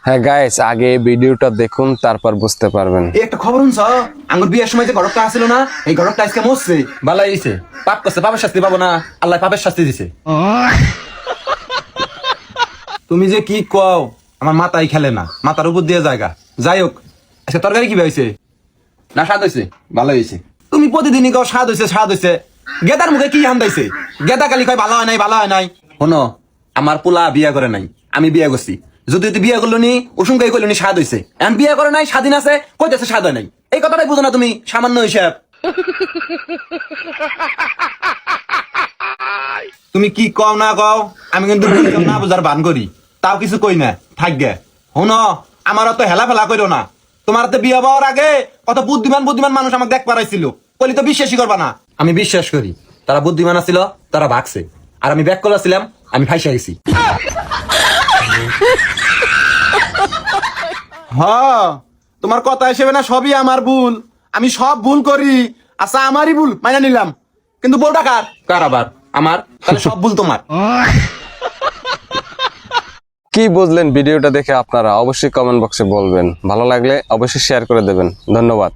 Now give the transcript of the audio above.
হ্যাঁ গাইস, আগে ভিডিওটা দেখুন তারপর বুঝতে পারবেন। এই একটা খবর শুনছ? আঙ্গুর বিয়ের সময় যে গড়কটা আসছিল না, এই গড়কটা আজকে মরছে। বালাই দিছে, পাপ করছে, পাপের শাস্তি পাবো না, আল্লাহ পাপের শাস্তি দিছে। তুমি যে কি কও, আমার মাথায় খেলে না, মাথার উপর দিয়ে জায়গা। যাই হোক, আচ্ছা তরকারি কি হয়েছে? না স্বাদ হয়েছে, ভালো হয়েছে। তুমি প্রতিদিনই কও স্বাদ হয়েছে স্বাদ হয়েছে। গেদার মুখে কি হান্দাইছে? গেদা কালি কয় ভালো হয় নাই ভালো হয় নাই। শোনো, আমার পোলা বিয়া করে নাই, আমি বিয়া করছি। যদি তুই বিয়া করলো নি, উসুমকাই করলো নি স্বাদ হয়েছে। এখন বিয়া করে নাই, স্বাধীন আছে, কইতেছে স্বাদ হয় নাই। এই কথাটাই বুঝো না তুমি, সামান্য হিসাব। তুমি কি কও না কও, আমি কিন্তু বুঝলাম না বুঝার ভান করি, তাও কিছু কই না। থাক গে শুনো, আমার অত হেলা ফেলা কইরো না। তোমার তো বিয়ে হওয়ার আগে কত বুদ্ধিমান বুদ্ধিমান মানুষ আমাকে দেখ পারাইছিল, কইলি তো বিশ্বাসই করবা না। আমি বিশ্বাস করি তারা বুদ্ধিমান ছিল, তারা ভাগছে। আর আমি ব্যাক করলাম, আমি ফাইসা গেছি। হ, তোমার কথা হিসেবে না সবই আমার ভুল, আমি সব ভুল করি। আচ্ছা আমারই ভুল মাইনা নিলাম, কিন্তু বউটা কার? কার আবার? আমার। তাহলে সব ভুল তোমার। কি বুঝলেন ভিডিওটা দেখে আপনারা অবশ্যই কমেন্ট বক্সে বলবেন। ভালো লাগলে অবশ্যই শেয়ার করে দেবেন। ধন্যবাদ।